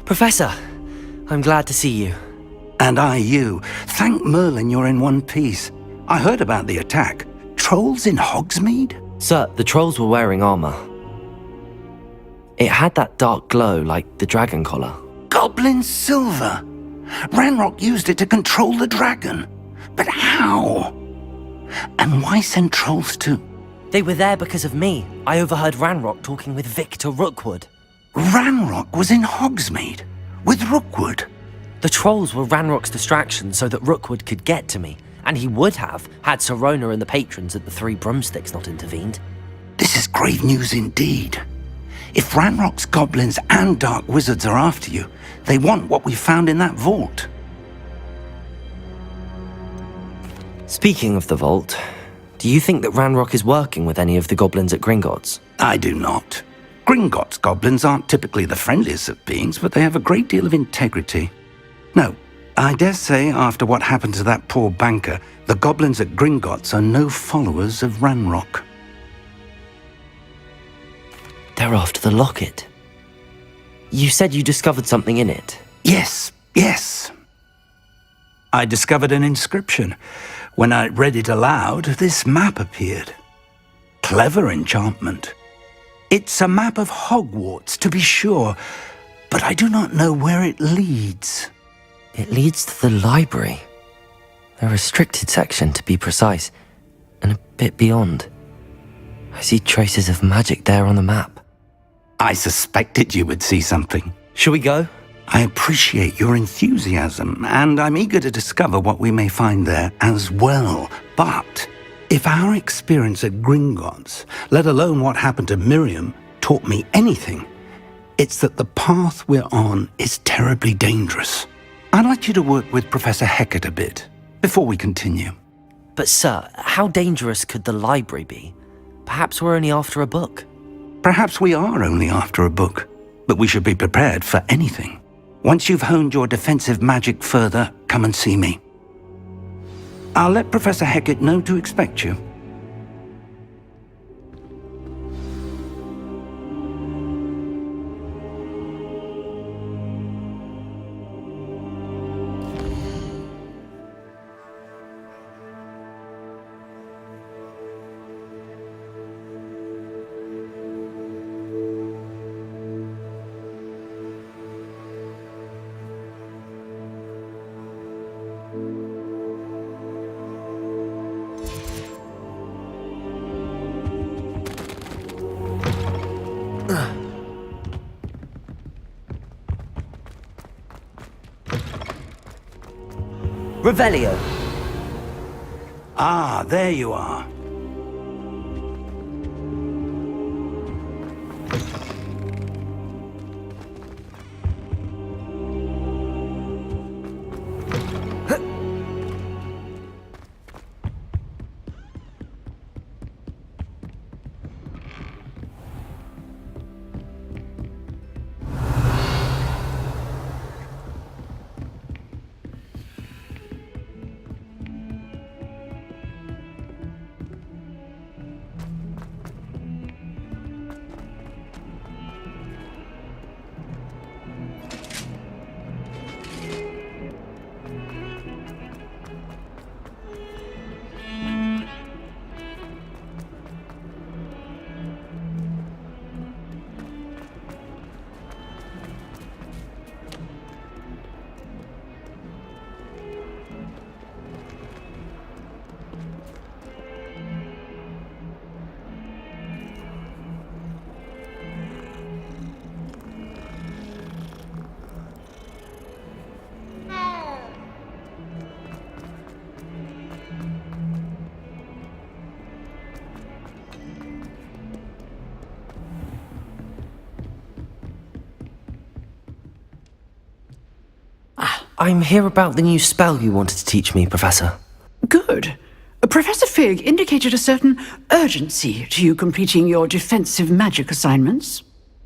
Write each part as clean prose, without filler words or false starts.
Professor, I'm glad to see you. And I you. Thank Merlin you're in one piece. I heard about the attack. Trolls in Hogsmeade? Sir, the trolls were wearing armor. It had that dark glow like the dragon collar. Goblin silver! Ranrock used it to control the dragon. But how? And why send trolls to... They were there because of me. I overheard Ranrock talking with Victor Rookwood. Ranrock was in Hogsmeade? With Rookwood? The trolls were Ranrock's distraction so that Rookwood could get to me, and he would have had Sirona and the patrons at the Three Broomsticks not intervened. This is grave news indeed. If Ranrock's goblins and dark wizards are after you, they want what we found in that vault. Speaking of the vault, do you think that Ranrock is working with any of the goblins at Gringotts? I do not. Gringotts goblins aren't typically the friendliest of beings, but they have a great deal of integrity. No, I dare say after what happened to that poor banker, the goblins at Gringotts are no followers of Ranrock. They're after the locket. You said you discovered something in it. Yes. I discovered an inscription. When I read it aloud, this map appeared. Clever enchantment. It's a map of Hogwarts, to be sure, but I do not know where it leads. It leads to the library. A restricted section, to be precise, and a bit beyond. I see traces of magic there on the map. I suspected you would see something. Shall we go? I appreciate your enthusiasm, and I'm eager to discover what we may find there as well. But if our experience at Gringotts, let alone what happened to Miriam, taught me anything, it's that the path we're on is terribly dangerous. I'd like you to work with Professor Hecat a bit before we continue. But sir, how dangerous could the library be? Perhaps we're only after a book. Perhaps we are only after a book, but we should be prepared for anything. Once you've honed your defensive magic further, come and see me. I'll let Professor Hecat know to expect you. Revelio. Ah, there you are. I'm here about the new spell you wanted to teach me, Professor. Good. Professor Fig indicated a certain urgency to you completing your defensive magic assignments.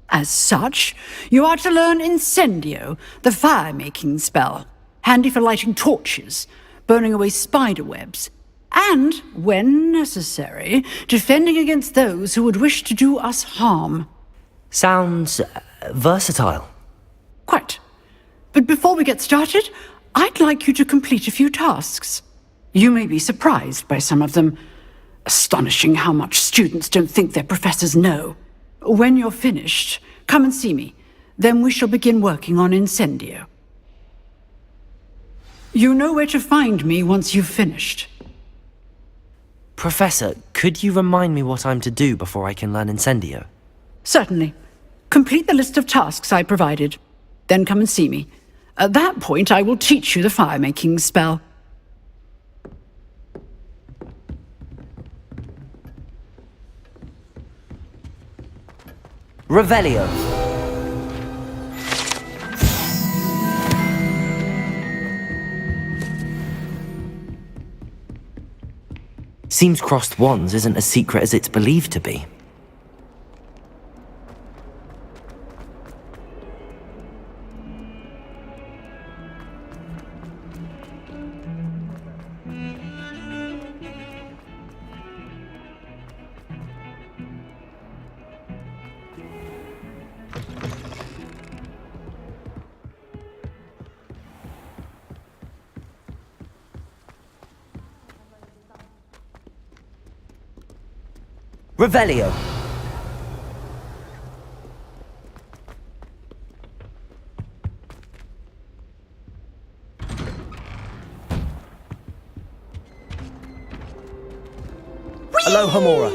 As such, you are to learn Incendio, the fire-making spell, handy for lighting torches, burning away spider webs, and, when necessary, defending against those who would wish to do us harm. Sounds versatile. Quite. But before we get started, I'd like you to complete a few tasks. You may be surprised by some of them. Astonishing how much students don't think their professors know. When you're finished, come and see me. Then we shall begin working on Incendio. You know where to find me once you've finished. Professor, could you remind me what I'm to do before I can learn Incendio? Certainly. Complete the list of tasks I provided. Then come and see me. At that point, I will teach you the fire-making spell. Revelio. Seems crossed wands isn't as secret as it's believed to be. Revelio. Hello, Hamora.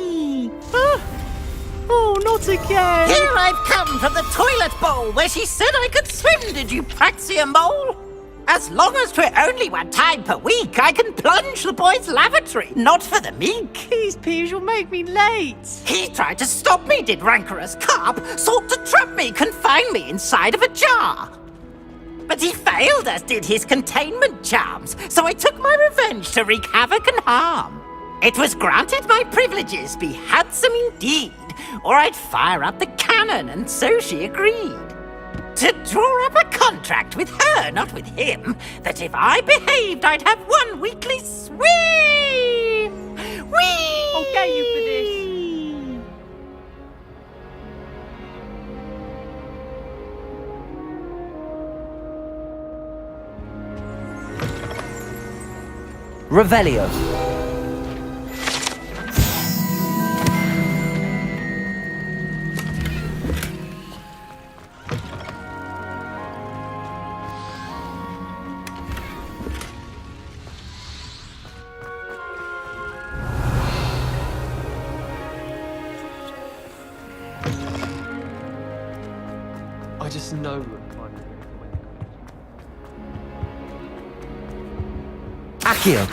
Oh, not again! Here I've come from the toilet bowl where she said I could swim, did you praxia mole? As long as 'twere only 1 time per week, I can plunge the boy's lavatory, not for the meek. Please, Peeves, you'll make me late. He tried to stop me, did rancorous carp, sought to trap me, confine me inside of a jar. But he failed, as did his containment charms, so I took my revenge to wreak havoc and harm. It was granted my privileges be handsome indeed, or I'd fire up the cannon, and so she agreed. To draw up a contract with her, not with him, that if I behaved, I'd have 1 weekly swim! Whee! I'll get you for this. Revelio. I just know. Accio.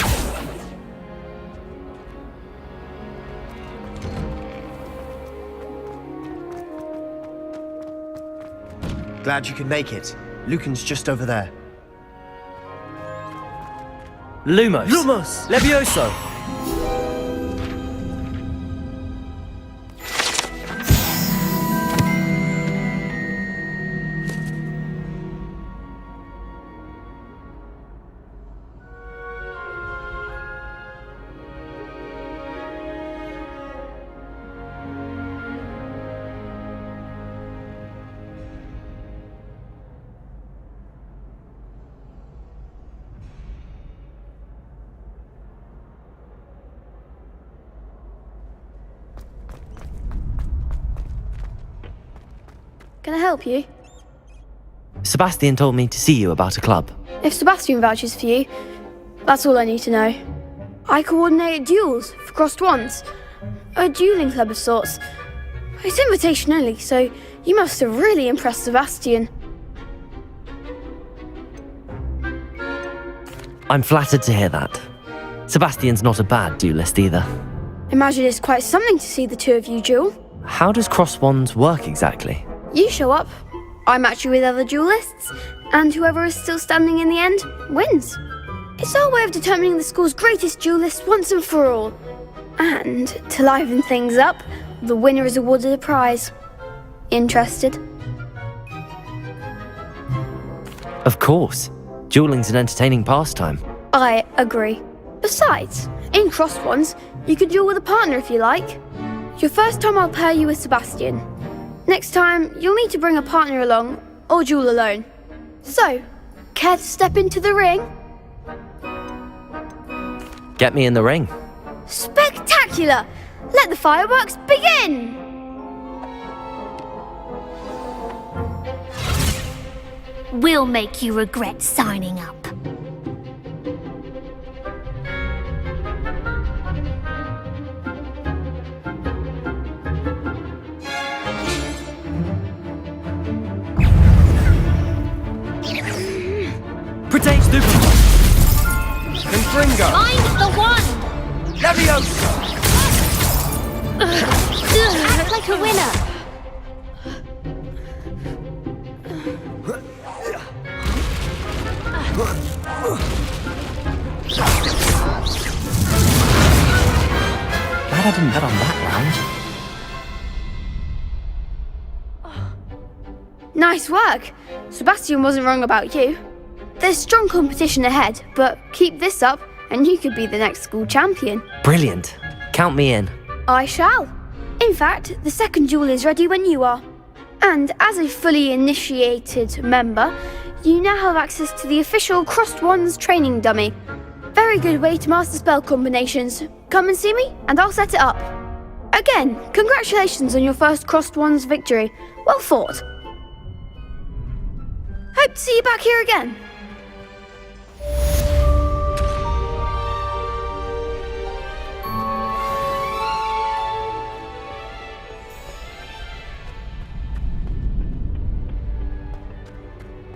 Glad you could make it. Lucan's just over there. Lumos. Lumos! Levioso. Can I help you? Sebastian told me to see you about a club. If Sebastian vouches for you, that's all I need to know. I coordinate duels for crossed wands. A dueling club of sorts. It's invitation only, so you must have really impressed Sebastian. I'm flattered to hear that. Sebastian's not a bad duelist either. Imagine it's quite something to see the two of you duel. How does cross wands work exactly? You show up, I match you with other duelists, and whoever is still standing in the end wins. It's our way of determining the school's greatest duelist once and for all. And to liven things up, the winner is awarded a prize. Interested? Of course. Dueling's an entertaining pastime. I agree. Besides, in crossed wands, you could duel with a partner if you like. Your first time I'll pair you with Sebastian. Next time, you'll need to bring a partner along, or duel alone. So, care to step into the ring? Get me in the ring. Spectacular! Let the fireworks begin! We'll make you regret signing up. Protect Lupin! Incindio! Find the one! Leviosa! Act like a winner! Glad I didn't bet on that round. Nice work! Sebastian wasn't wrong about you. There's strong competition ahead, but keep this up and you could be the next school champion. Brilliant. Count me in. I shall. In fact, the second duel is ready when you are. And as a fully initiated member, you now have access to the official Crossed Wands training dummy. Very good way to master spell combinations. Come and see me, and I'll set it up. Again, congratulations on your first Crossed Wands victory. Well fought. Hope to see you back here again.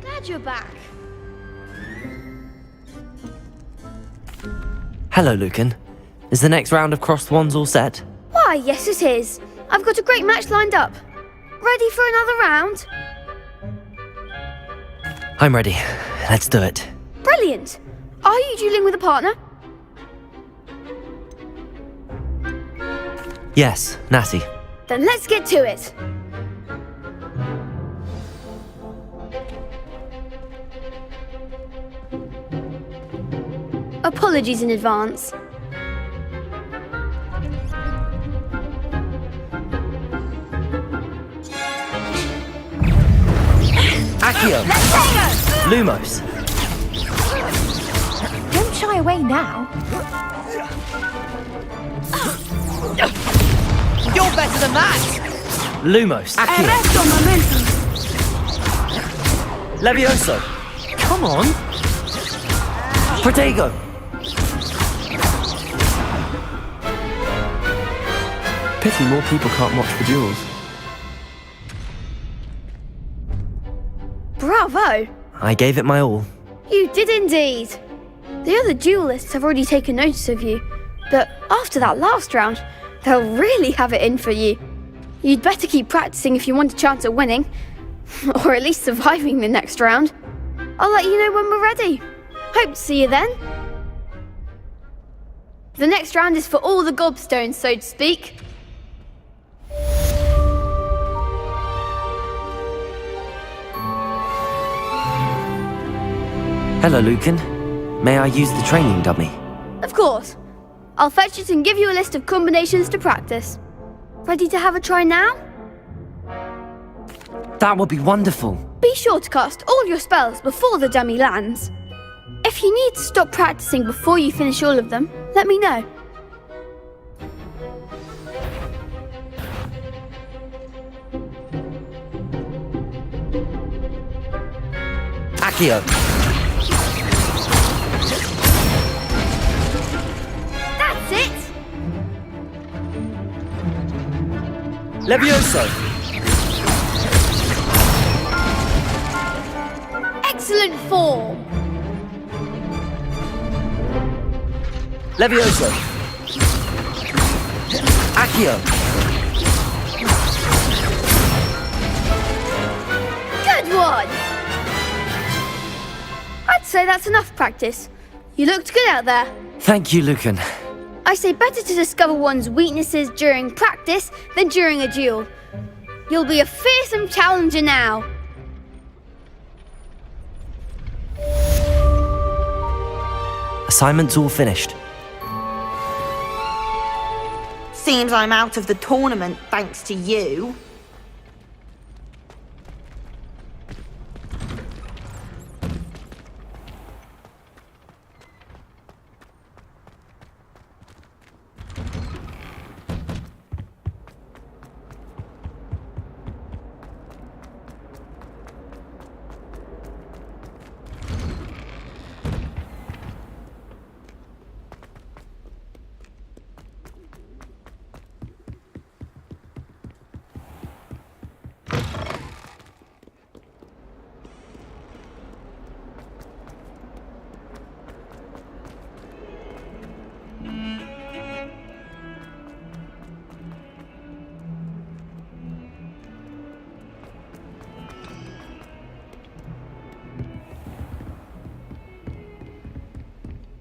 Glad you're back. Hello, Lucan. Is the next round of Crossed Wands all set? Why, yes it is. I've got a great match lined up. Ready for another round? I'm ready. Let's do it. Brilliant. Are you dueling with a partner? Yes, Natty. Then let's get to it. Apologies in advance. Accio! Lumos! Don't shy away now. You're better than that! Lumos! Accio! Levioso! Come on! Protego! Pity more people can't watch the duels. Bravo! I gave it my all. You did indeed. The other duelists have already taken notice of you, but after that last round, they'll really have it in for you. You'd better keep practicing if you want a chance at winning, or at least surviving the next round. I'll let you know when we're ready. Hope to see you then. The next round is for all the gobstones, so to speak. Hello, Lucan. May I use the training dummy? Of course. I'll fetch it and give you a list of combinations to practice. Ready to have a try now? That would be wonderful. Be sure to cast all your spells before the dummy lands. If you need to stop practicing before you finish all of them, let me know. Accio! That's it! Levioso! Excellent form! Levioso! Accio! Good one! I'd say that's enough practice. You looked good out there. Thank you, Lucan. I say better to discover one's weaknesses during practice than during a duel. You'll be a fearsome challenger now. Assignment's all finished. Seems I'm out of the tournament thanks to you.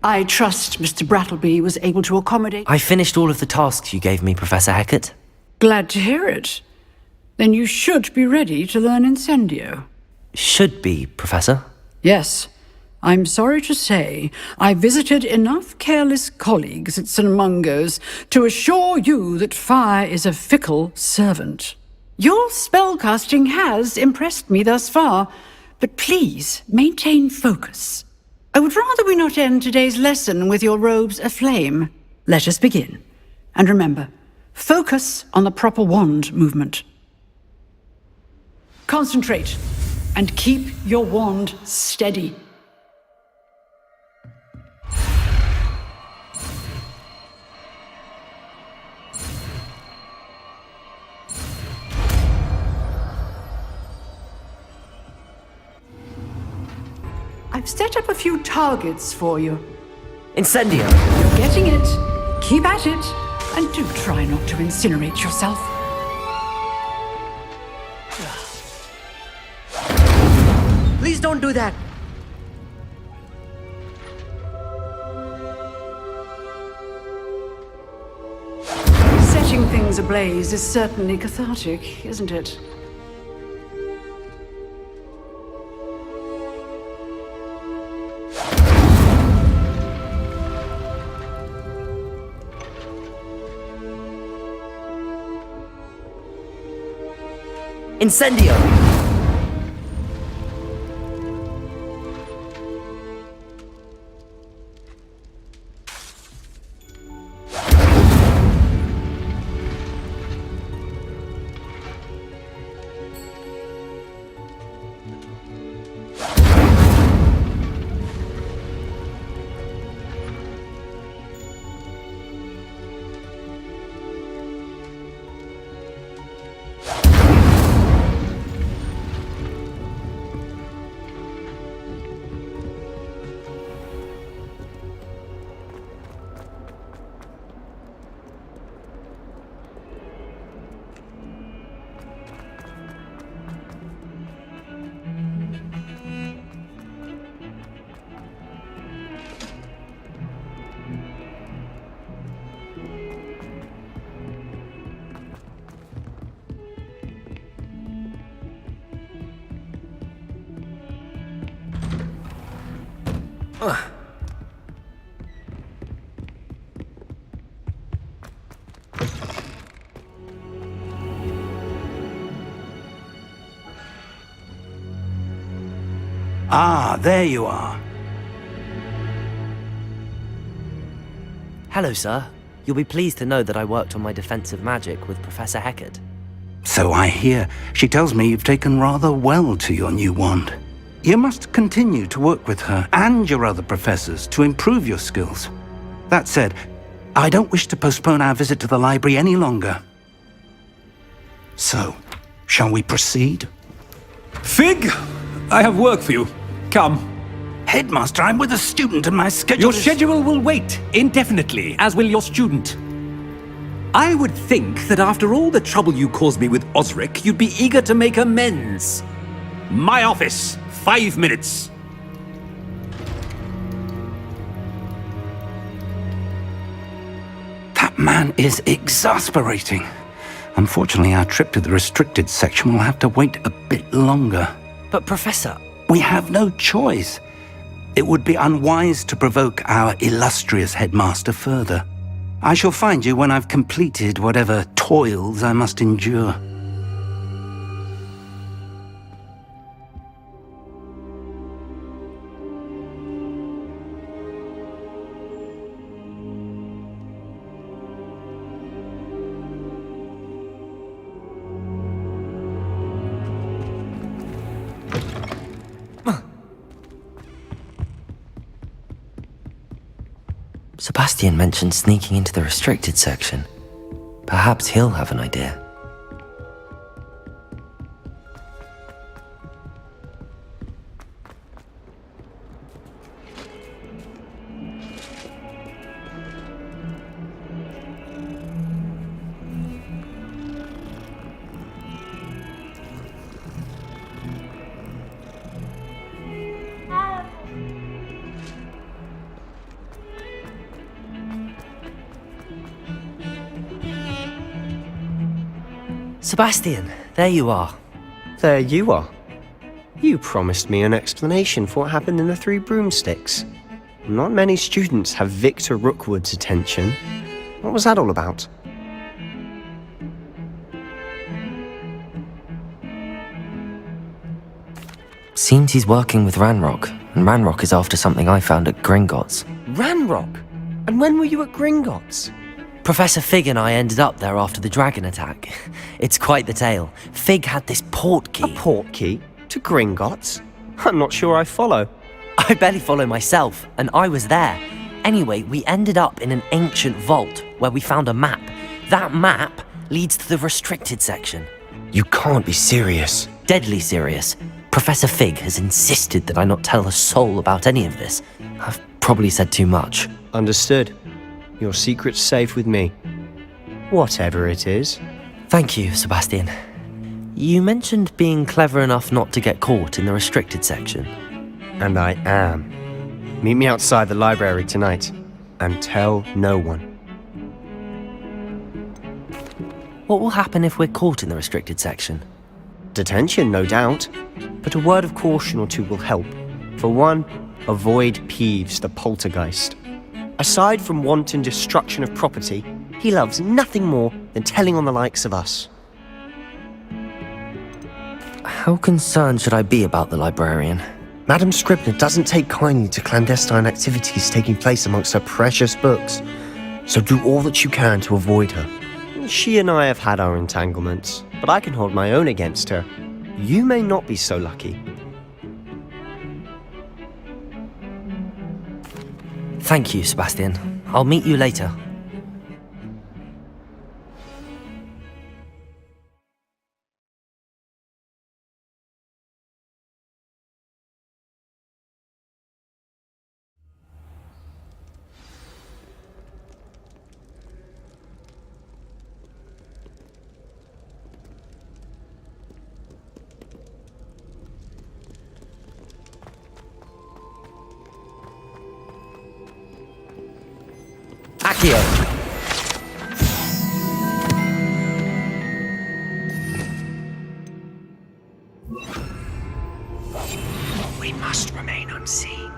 I trust Mr. Brattleby was able to accommodate... I finished all of the tasks you gave me, Professor Hecat. Glad to hear it. Then you should be ready to learn Incendio. Should be, Professor. Yes. I'm sorry to say, I visited enough careless colleagues at St. Mungo's to assure you that fire is a fickle servant. Your spellcasting has impressed me thus far, but please maintain focus. I would rather we not end today's lesson with your robes aflame. Let us begin. And remember, focus on the proper wand movement. Concentrate, and keep your wand steady. I've set up a few targets for you. Incendio! You're getting it. Keep at it. And do try not to incinerate yourself. Please don't do that. Setting things ablaze is certainly cathartic, isn't it? Incendio! Ah, there you are. Hello, sir. You'll be pleased to know that I worked on my defensive magic with Professor Hecat. So I hear. She tells me you've taken rather well to your new wand. You must continue to work with her and your other professors to improve your skills. That said, I don't wish to postpone our visit to the library any longer. So, shall we proceed? Fig, I have work for you. Come. Headmaster, I'm with a student and my schedule Your is... schedule will wait indefinitely, as will your student. I would think that after all the trouble you caused me with Osric, you'd be eager to make amends. My office, 5 minutes. That man is exasperating. Unfortunately, our trip to the restricted section will have to wait a bit longer. But Professor... We have no choice. It would be unwise to provoke our illustrious headmaster further. I shall find you when I've completed whatever toils I must endure. Sebastian mentioned sneaking into the restricted section. Perhaps he'll have an idea. Sebastian, there you are. There you are. You promised me an explanation for what happened in the Three Broomsticks. Not many students have Victor Rookwood's attention. What was that all about? Seems he's working with Ranrock, and Ranrock is after something I found at Gringotts. Ranrock? And when were you at Gringotts? Professor Fig and I ended up there after the dragon attack. It's quite the tale. Fig had this port key. A port key? To Gringotts? I'm not sure I follow. I barely follow myself, and I was there. Anyway, we ended up in an ancient vault where we found a map. That map leads to the restricted section. You can't be serious. Deadly serious. Professor Fig has insisted that I not tell a soul about any of this. I've probably said too much. Understood. Your secret's safe with me. Whatever it is. Thank you, Sebastian. You mentioned being clever enough not to get caught in the restricted section. And I am. Meet me outside the library tonight, and tell no one. What will happen if we're caught in the restricted section? Detention, no doubt. But a word of caution or two will help. For one, avoid Peeves, the poltergeist. Aside from wanton destruction of property, he loves nothing more than telling on the likes of us. How concerned should I be about the librarian? Madame Scribner doesn't take kindly to clandestine activities taking place amongst her precious books, so do all that you can to avoid her. She and I have had our entanglements, but I can hold my own against her. You may not be so lucky. Thank you, Sebastian. I'll meet you later. Accio! We must remain unseen.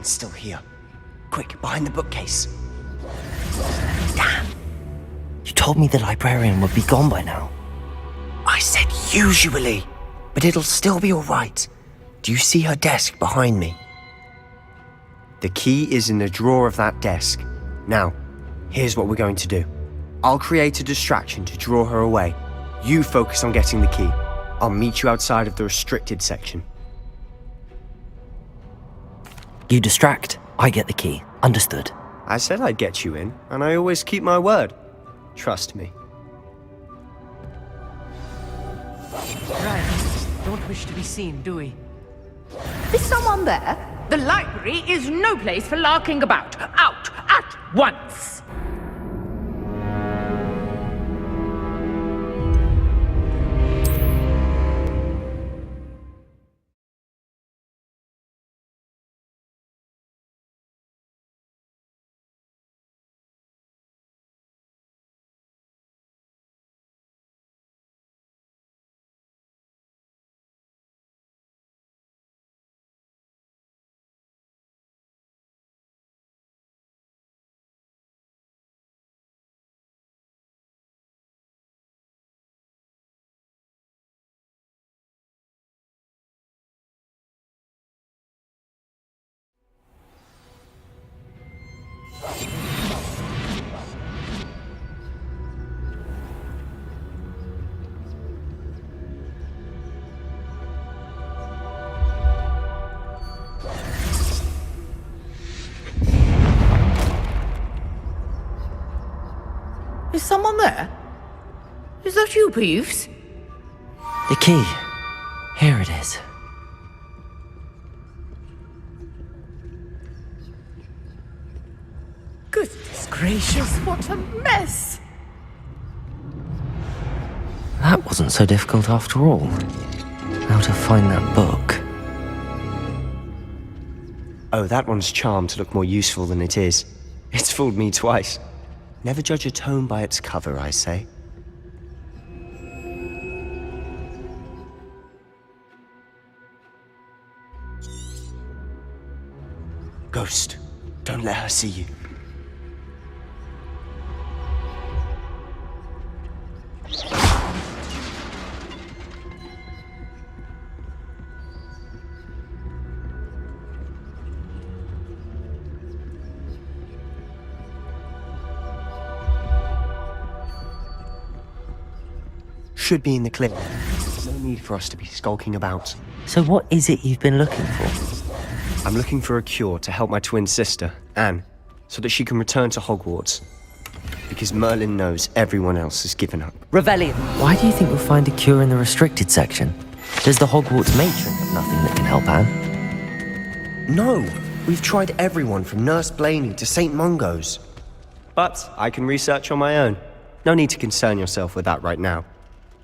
Still here. Quick, behind the bookcase. Damn! You told me the librarian would be gone by now. I said usually, but it'll still be all right. Do you see her desk behind me? The key is in the drawer of that desk. Now, here's what we're going to do. I'll create a distraction to draw her away. You focus on getting the key. I'll meet you outside of the restricted section. You distract, I get the key. Understood. I said I'd get you in, and I always keep my word. Trust me. Right. Don't wish to be seen, do we? Is someone there? The library is no place for larking about. Out at once! Is someone there? Is that you, Peeves? The key. Here it is. Goodness gracious, what a mess! That wasn't so difficult after all. How to find that book. Oh, that one's charmed to look more useful than it is. It's fooled me twice. Never judge a tome by its cover, I say. Ghost, don't let her see you. Should be in the clip. No need for us to be skulking about. So what is it you've been looking for? I'm looking for a cure to help my twin sister, Anne, so that she can return to Hogwarts. Because Merlin knows everyone else has given up. Revelio! Why do you think we'll find a cure in the restricted section? Does the Hogwarts matron have nothing that can help Anne? No! We've tried everyone from Nurse Blaney to St. Mungo's. But I can research on my own. No need to concern yourself with that right now.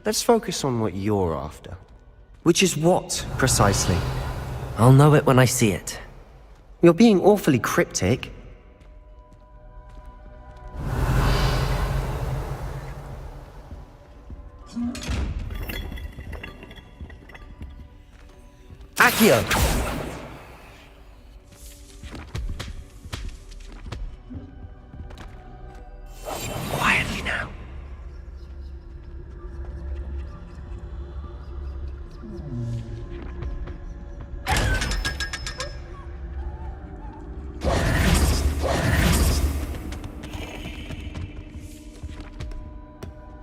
Let's focus on what you're after. Which is what, precisely? I'll know it when I see it. You're being awfully cryptic. Accio! Quietly now.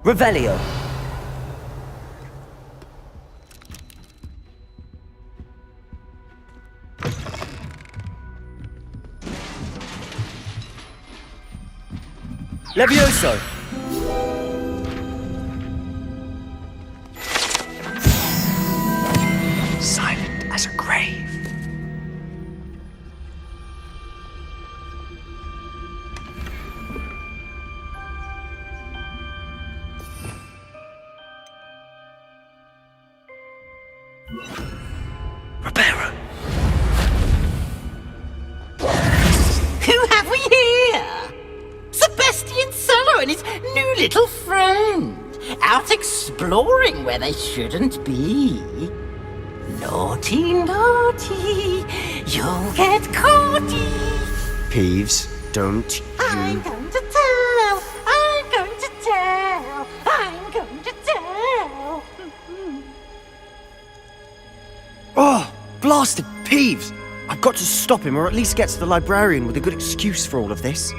Revelio! Levioso! Silent as a grave. Reparo. Who have we here? Sebastian Solo and his new little friend. Out exploring where they shouldn't be. Naughty, naughty, you'll get caughty. Peeves, don't you... I'm going to tell, I'm going to tell, I'm going to tell. Oh, blasted Peeves! I've got to stop him, or at least get to the librarian with a good excuse for all of this.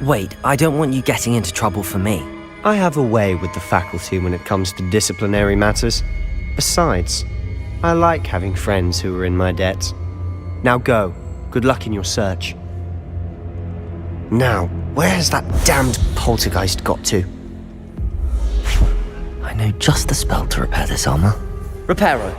Wait, I don't want you getting into trouble for me. I have a way with the faculty when it comes to disciplinary matters. Besides, I like having friends who are in my debt. Now go. Good luck in your search. Now, where has that damned poltergeist got to? I know just the spell to repair this armor. Reparo.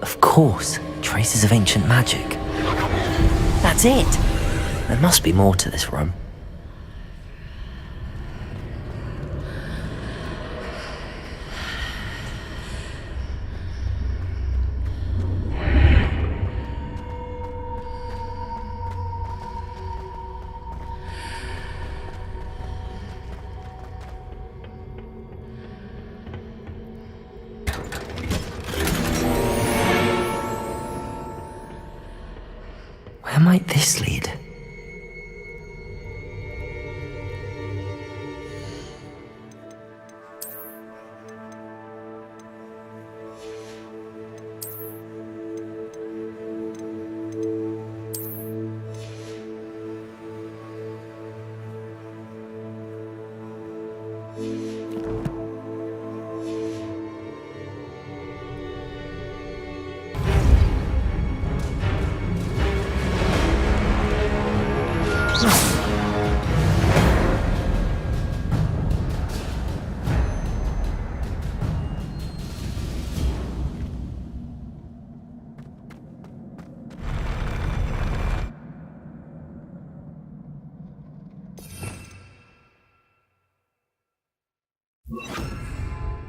Of course, traces of ancient magic. That's it! There must be more to this room. Where might this lead?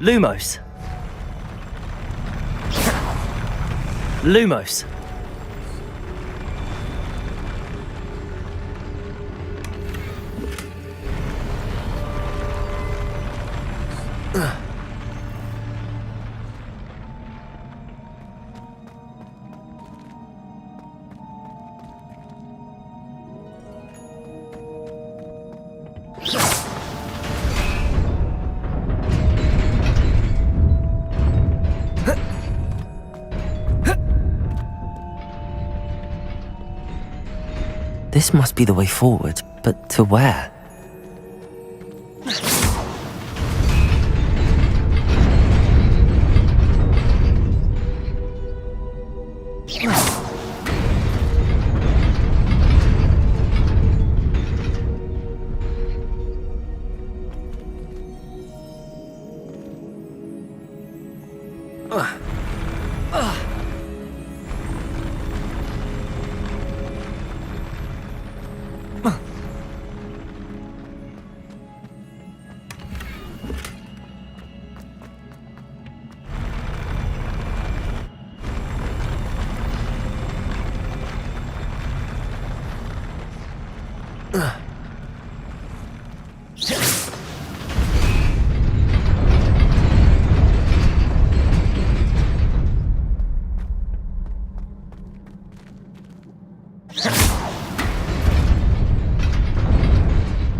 Lumos. Lumos. This must be the way forward, but to where?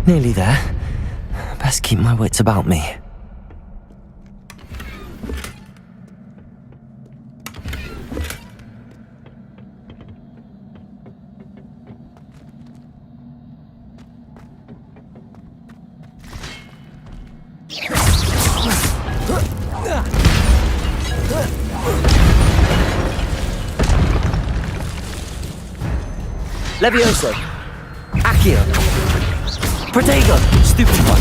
Nearly there. Best keep my wits about me. Levioso. Accio. Protego. Stupefy.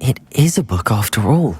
It is a book after all.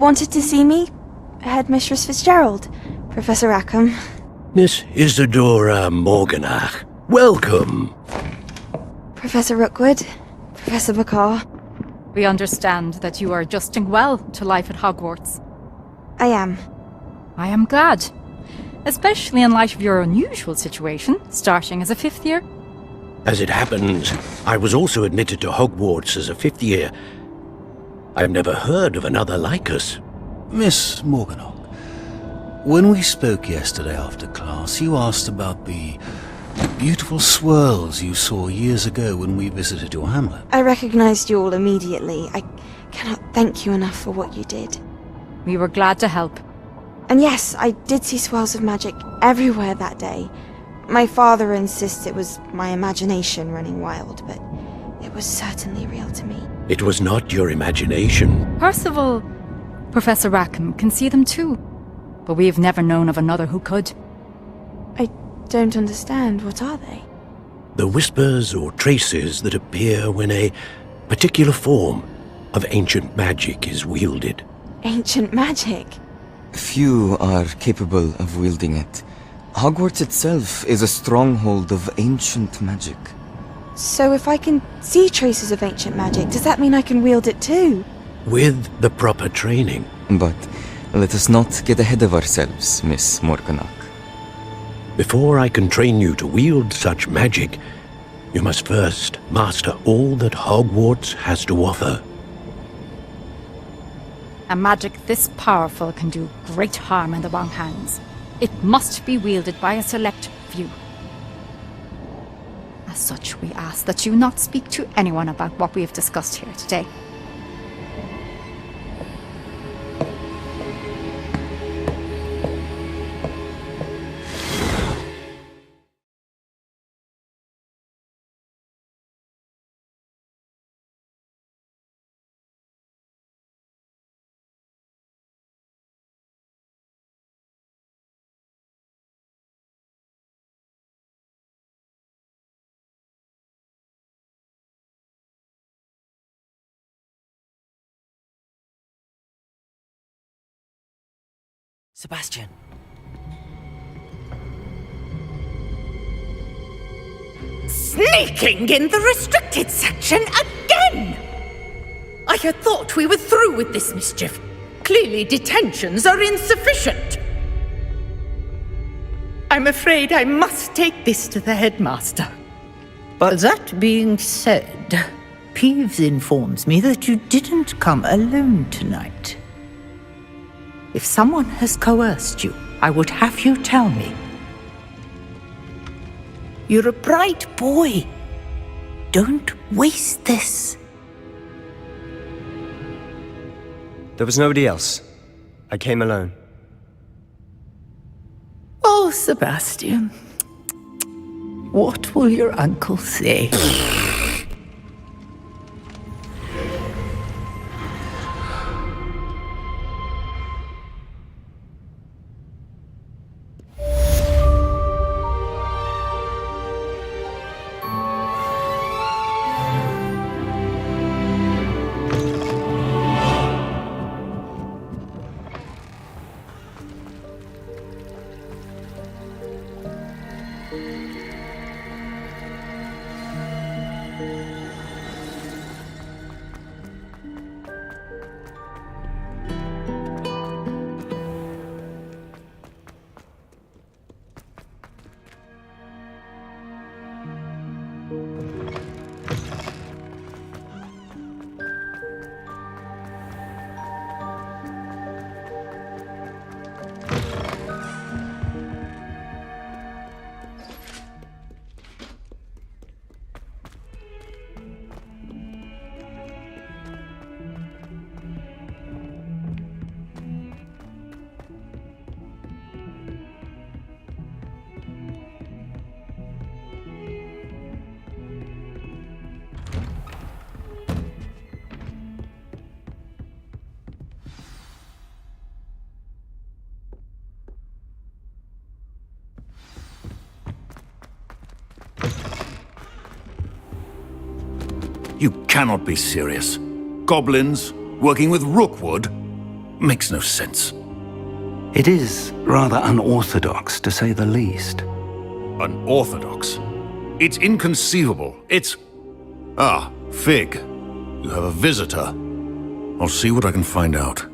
wanted to see me? Headmistress Fitzgerald, Professor Rackham. Miss Isadora Morganach, welcome. Professor Rookwood, Professor Bakar. We understand that you are adjusting well to life at Hogwarts. I am. I am glad. Especially in light of your unusual situation, starting as a 5th year. As it happens, I was also admitted to Hogwarts as a 5th year. I've never heard of another like us. Miss Morganach, when we spoke yesterday after class, you asked about the beautiful swirls you saw years ago when we visited your hamlet. I recognized you all immediately. I cannot thank you enough for what you did. We were glad to help. And yes, I did see swirls of magic everywhere that day. My father insists it was my imagination running wild, but it was certainly real to me. It was not your imagination. Percival, Professor Rackham can see them too, but we've never known of another who could. I don't understand. What are they? The whispers or traces that appear when a particular form of ancient magic is wielded. Ancient magic? Few are capable of wielding it. Hogwarts itself is a stronghold of ancient magic. So if I can see traces of ancient magic, does that mean I can wield it too? With the proper training. But let us not get ahead of ourselves, Miss Morganach. Before I can train you to wield such magic, you must first master all that Hogwarts has to offer. A magic this powerful can do great harm in the wrong hands. It must be wielded by a select few. As such, we ask that you not speak to anyone about what we have discussed here today. Sebastian. Sneaking in the restricted section again! I had thought we were through with this mischief. Clearly detentions are insufficient. I'm afraid I must take this to the headmaster. But that being said, Peeves informs me that you didn't come alone tonight. If someone has coerced you, I would have you tell me. You're a bright boy. Don't waste this. There was nobody else. I came alone. Oh, Sebastian. What will your uncle say? You cannot be serious. Goblins working with Rookwood? makes no sense. It is rather unorthodox, to say the least. Unorthodox? It's inconceivable. It's... Ah, Fig. You have a visitor. I'll see what I can find out.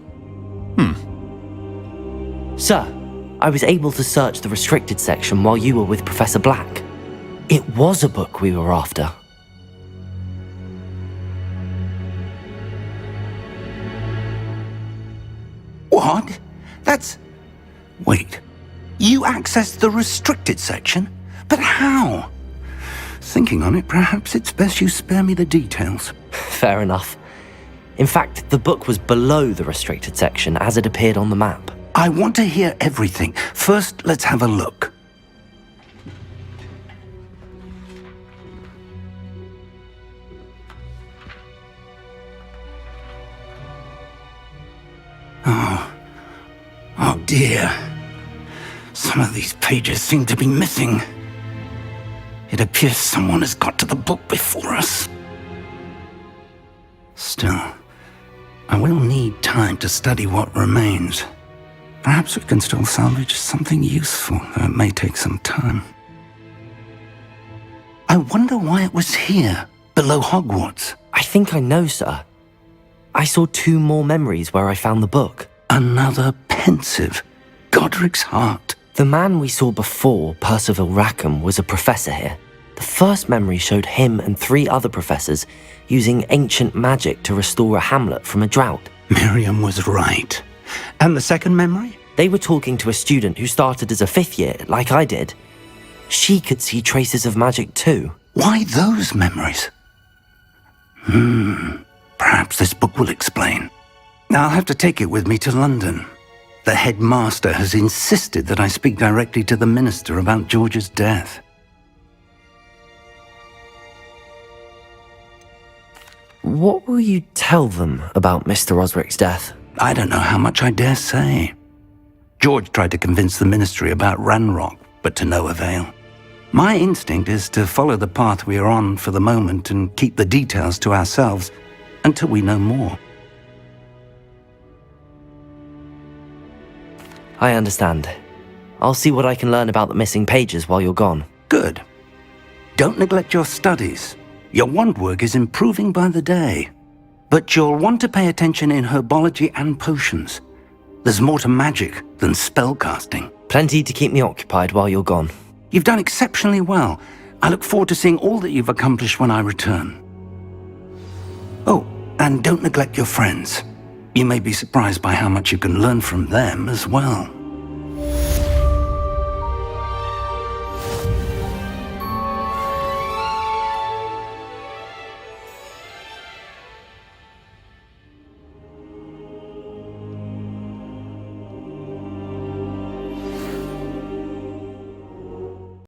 Sir, I was able to search the restricted section while you were with Professor Black. It was a book we were after. What? That's... Wait. You accessed the restricted section? But how? Thinking on it, perhaps it's best you spare me the details. Fair enough. In fact, the book was below the restricted section as it appeared on the map. I want to hear everything. First, let's have a look. Oh dear. Some of these pages seem to be missing. It appears someone has got to the book before us. Still, I will need time to study what remains. Perhaps we can still salvage something useful, though it may take some time. I wonder why it was here, below Hogwarts. I think I know, sir. I saw 2 more memories where I found the book. Another pensive. Godric's heart. The man we saw before, Percival Rackham, was a professor here. The first memory showed him and 3 other professors using ancient magic to restore a hamlet from a drought. Miriam was right. And the second memory? They were talking to a student who started as a 5th year, like I did. She could see traces of magic too. Why those memories? Perhaps this book will explain. I'll have to take it with me to London. The headmaster has insisted that I speak directly to the minister about George's death. What will you tell them about Mr. Osric's death? I don't know how much I dare say. George tried to convince the ministry about Ranrock, but to no avail. My instinct is to follow the path we are on for the moment and keep the details to ourselves until we know more. I understand. I'll see what I can learn about the missing pages while you're gone. Good. Don't neglect your studies. Your wand work is improving by the day. But you'll want to pay attention in herbology and potions. There's more to magic than spellcasting. Plenty to keep me occupied while you're gone. You've done exceptionally well. I look forward to seeing all that you've accomplished when I return. Oh, and don't neglect your friends. You may be surprised by how much you can learn from them as well.